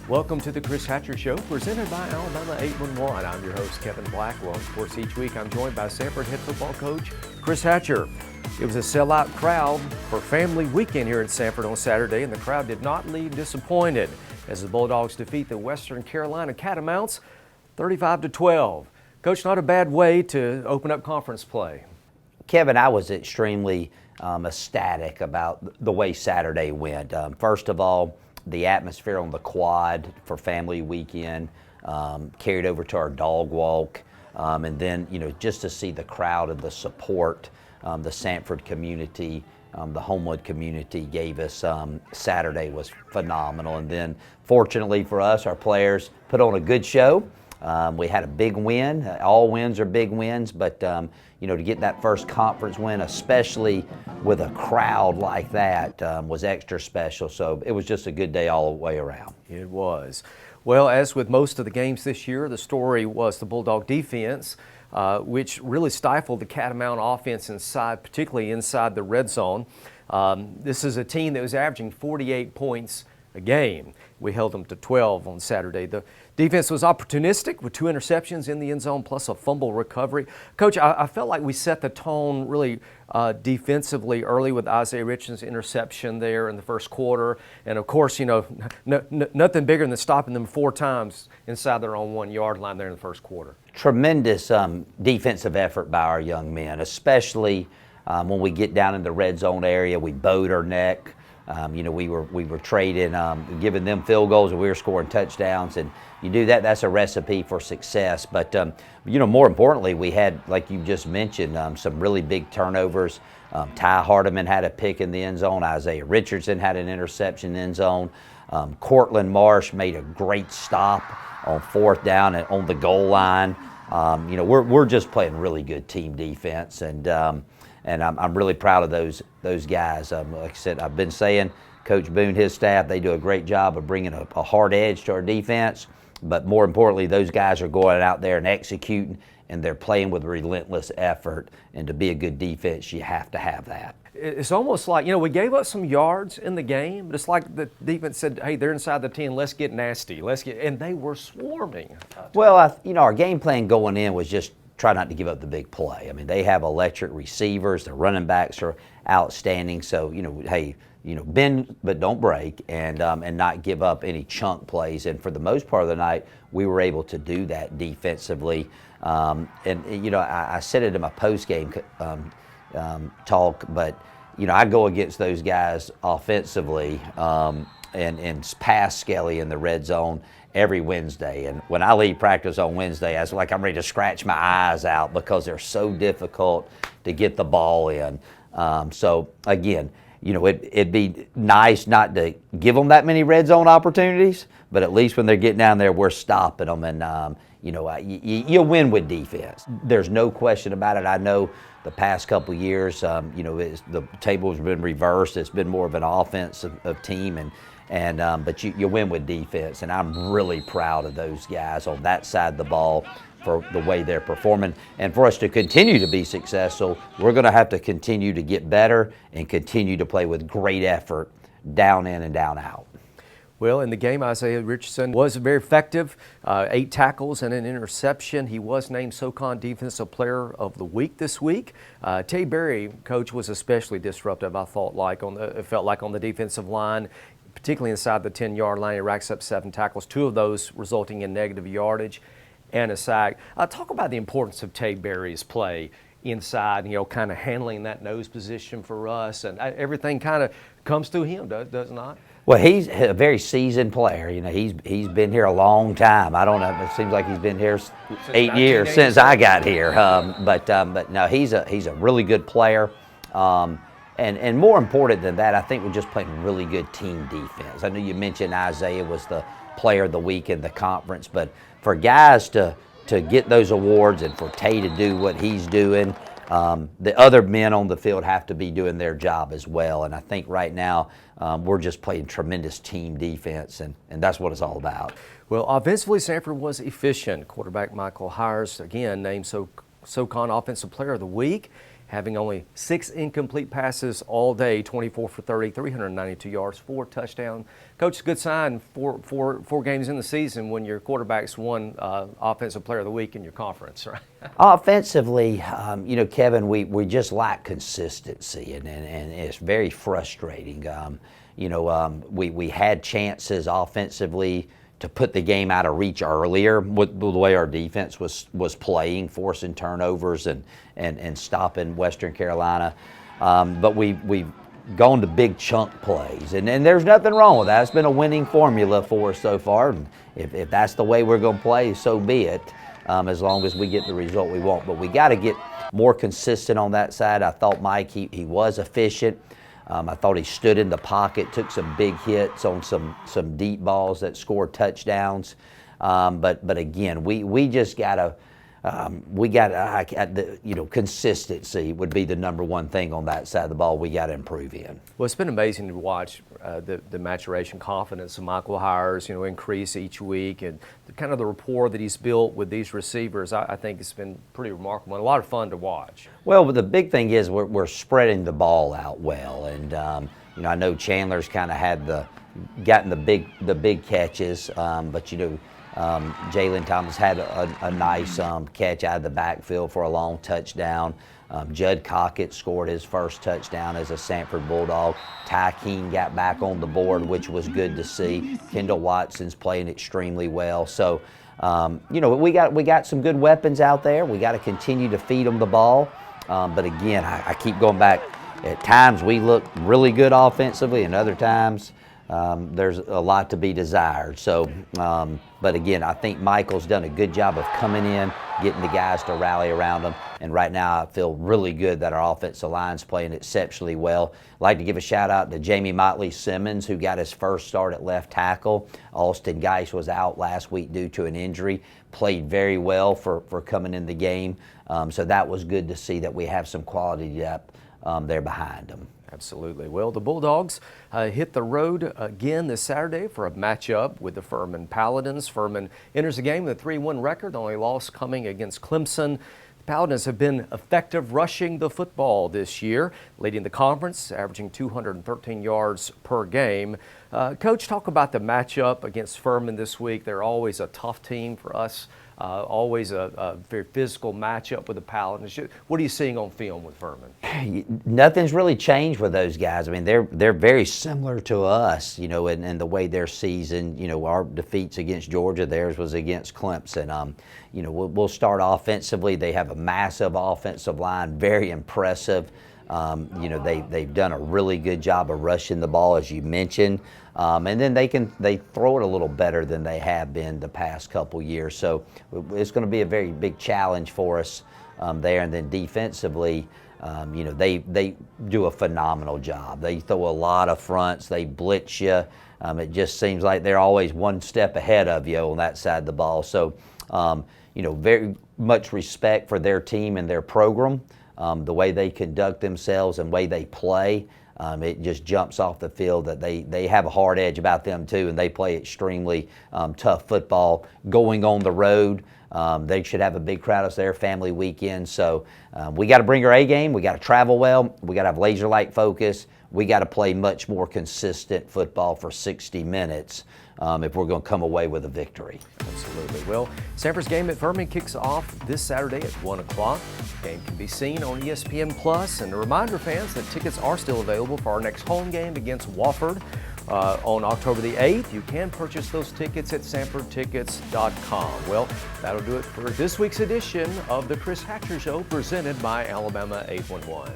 Welcome to the Chris Hatcher Show, presented by Alabama 811. I'm your host, Kevin Blackwell. Of course, each week I'm joined by Samford head football coach Chris Hatcher. It was a sellout crowd for family weekend here at Samford on Saturday, and the crowd did not leave disappointed as the Bulldogs defeat the Western Carolina Catamounts 35-12. Coach, not a bad way to open up conference play. Kevin, I was extremely ecstatic about the way Saturday went. First of all, the atmosphere on the quad for family weekend carried over to our dog walk, and then just to see the crowd and the support the Samford community, the Homewood community gave us Saturday was phenomenal. And then fortunately for us, our players put on a good show. We had a big win. All wins are big wins, but to get that first conference win, especially with a crowd like that, was extra special. So it was just a good day all the way around. It was. Well, as with most of the games this year, the story was the Bulldog defense, which really stifled the Catamount offense inside, particularly inside the red zone. This is a team that was averaging 48 points a game. We held them to 12 on Saturday. The defense was opportunistic with 2 interceptions in the end zone plus a fumble recovery. Coach, I felt like we set the tone really defensively early with Isaiah Richardson's interception there in the first quarter. And of course, nothing bigger than stopping them 4 times inside their own 1-yard line there in the first quarter. Tremendous defensive effort by our young men, especially when we get down in the red zone area. We bowed our neck. We were trading, giving them field goals, and we were scoring touchdowns. And you do that, that's a recipe for success. But more importantly, we had, like you just mentioned, some really big turnovers. Ty Hardiman had a pick in the end zone. Isaiah Richardson had an interception in the end zone. Cortland Marsh made a great stop on 4th down and on the goal line. We're just playing really good team defense, and I'm really proud of those guys. Like I said, I've been saying, Coach Boone, his staff, they do a great job of bringing a hard edge to our defense. But more importantly, those guys are going out there and executing, and they're playing with relentless effort. And to be a good defense, you have to have that. It's almost like, we gave up some yards in the game, but it's like the defense said, hey, they're inside the 10, let's get nasty. And they were swarming. Well, our game plan going in was just try not to give up the big play. I mean, they have electric receivers. Their running backs are outstanding. So, bend but don't break, and not give up any chunk plays. And for the most part of the night, we were able to do that defensively. I said it in my post-game talk, but, I go against those guys offensively and pass Skelly in the red zone every Wednesday. And when I leave practice on Wednesday, I was like, I'm ready to scratch my eyes out because they're so difficult to get the ball in. So again, it'd be nice not to give them that many red zone opportunities, but at least when they're getting down there, we're stopping them. And, you win with defense. There's no question about it. I know the past couple of years, the table's been reversed. It's been more of an offensive team, but you win with defense, and I'm really proud of those guys on that side of the ball for the way they're performing. And for us to continue to be successful, we're going to have to continue to get better and continue to play with great effort down in and down out. Well, in the game, Isaiah Richardson was very effective, 8 tackles and an interception. He was named SoCon Defensive Player of the Week this week. Tay Berry, Coach, was especially disruptive, I felt like on the defensive line, particularly inside the 10-yard line. He racks up 7 tackles, 2 of those resulting in negative yardage and a sack. Talk about the importance of Tay Berry's play inside, kind of handling that nose position for us, and everything kind of comes through him, does it not? Well, he's a very seasoned player. He's been here a long time. I don't know. It seems like he's been here 8 years since I got here. But no, he's a really good player. And more important than that, I think we're just playing really good team defense. I know you mentioned Isaiah was the player of the week in the conference, but for guys to get those awards and for Tay to do what he's doing, the other men on the field have to be doing their job as well. And I think right now we're just playing tremendous team defense, and that's what it's all about. Well, offensively, Samford was efficient. Quarterback Michael Hires, again, named SoCon Offensive Player of the Week. having only 6 incomplete passes all day, 24 for 30, 392 yards, 4 touchdowns. Coach, good sign four games in the season when your quarterback's won Offensive Player of the Week in your conference, right? Offensively, Kevin, we just lack consistency, and it's very frustrating. We had chances offensively to put the game out of reach earlier with the way our defense was playing, forcing turnovers and stopping Western Carolina. But we've gone to big chunk plays, and there's nothing wrong with that. It's been a winning formula for us so far. And if that's the way we're going to play, so be it, as long as we get the result we want. But we got to get more consistent on that side. I thought Mike, he was efficient. I thought he stood in the pocket, took some big hits on some deep balls that scored touchdowns. But again, we just gotta consistency would be the number one thing on that side of the ball we got to improve in. Well, it's been amazing to watch the maturation confidence of Michael Hires, increase each week, and kind of the rapport that he's built with these receivers. I think it's been pretty remarkable and a lot of fun to watch. Well, the big thing is we're spreading the ball out well, and I know Chandler's kind of gotten the big catches, but Jalen Thomas had a nice catch out of the backfield for a long touchdown. Judd Cockett scored his first touchdown as a Samford Bulldog. Ty King got back on the board, which was good to see. Kendall Watson's playing extremely well. So, we got some good weapons out there. We got to continue to feed them the ball. But again, I keep going back. At times we look really good offensively, and other times there's a lot to be desired. So, but again, I think Michael's done a good job of coming in, getting the guys to rally around him. And right now I feel really good that our offensive line's playing exceptionally well. I'd like to give a shout out to Jamie Motley Simmons, who got his first start at left tackle. Austin Geis was out last week due to an injury. Played very well for coming in the game. So that was good to see that we have some quality depth there behind them. Absolutely. Well, the Bulldogs hit the road again this Saturday for a matchup with the Furman Paladins. Furman enters the game with a 3-1 record, the only loss coming against Clemson. The Paladins have been effective rushing the football this year, leading the conference, averaging 213 yards per game. Coach, talk about the matchup against Furman this week. They're always a tough team for us. Always a very physical matchup with the Paladins. What are you seeing on film with Furman? Nothing's really changed with those guys. I mean, they're very similar to us, in the way their season. Our defeats against Georgia, theirs was against Clemson. We'll start offensively. They have a massive offensive line, very impressive. They've done a really good job of rushing the ball, as you mentioned. And then they throw it a little better than they have been the past couple years. So it's going to be a very big challenge for us there. And then defensively, they do a phenomenal job. They throw a lot of fronts. They blitz you. It just seems like they're always one step ahead of you on that side of the ball. So, very much respect for their team and their program, the way they conduct themselves and the way they play. It just jumps off the field that they have a hard edge about them too, and they play extremely tough football. Going on the road, they should have a big crowd. It's their family weekend, so we got to bring our A game. We got to travel well. We got to have laser-like focus. We got to play much more consistent football for 60 minutes if we're going to come away with a victory. Absolutely. Well, Samford's game at Furman kicks off this Saturday at 1 o'clock. The game can be seen on ESPN+. And a reminder, fans, that tickets are still available for our next home game against Wofford on October the 8th. You can purchase those tickets at SamfordTickets.com. Well, that'll do it for this week's edition of the Chris Hatcher Show, presented by Alabama 811.